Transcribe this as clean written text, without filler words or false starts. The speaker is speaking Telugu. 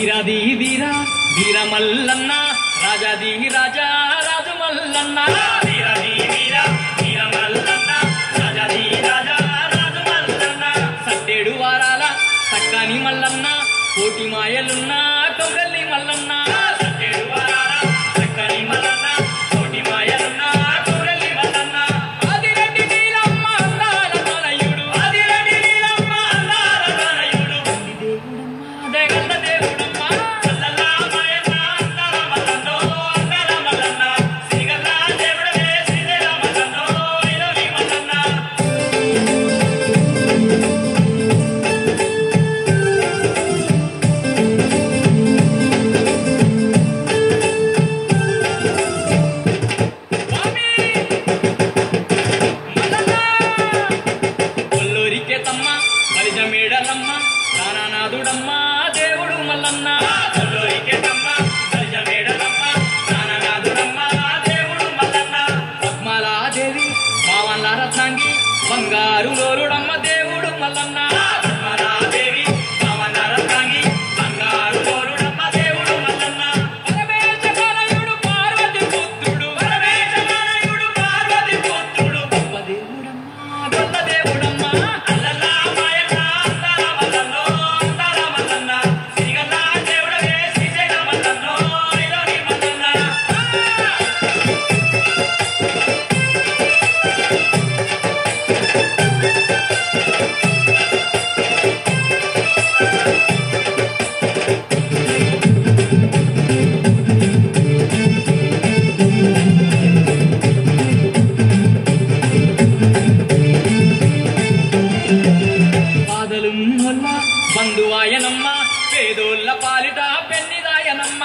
వీరాది వీరా వీర మల్లన్న రాజాది రాజా రాజు మల్లన్న వీరాది వీరా వీర మల్లన్న రాజాది రాజా రాజు మల్లన్న సట్టేడు వారాల సక్కాని మల్లన్న కోటి మాయలున్న కొగల్లి మల్లన్న సట్టేడు వారాల సక్కాని మల్లన్న కోటి మాయలున్న కొగల్లి మల్లన్న ఆదిరెడ్డి నీలమ్మ అందాల తనయుడు ఆదిరెడ్డి నీలమ్మ అందాల తనయుడు దేవుడమ్మ దగల్ల దేవుడమ్మ అల్లల్ల మాయన్న అందాల మల్లన్నో అందాల మల్లన్న శ్రీగల్ల దేవుడవే శ్రీదేవ మల్లన్నో ఇలోని మల్లన్న మేడలమ్మ ప్రాణనాథుడమ్మ దేవుడు మల్లన్న కొల్లోరికేతమ్మ బలిజ మేడలమ్మ ప్రాణనాథుడమ్మ దేవుడు మల్లన్న పద్మాలాదేవి పావన్ల రత్నాంగి బంగారు లోరుడమ్మ దేవుడు మల్లన్న పద్మాలాదేవి పావన్ల రత్నాంగి బంగారు లోరుడమ్మ దేవుడు మల్లన్న పరమేశకరయుడు పార్వతి పుత్రుడు పరమేశకరయుడు పార్వతి పుత్రుడు గొప్ప దేవుడమ్మ గొల్ల దేవుడమ్మ బంధువాయనమ్మ పేదోళ్ళ పాలిట పెన్నిదాయనమ్మ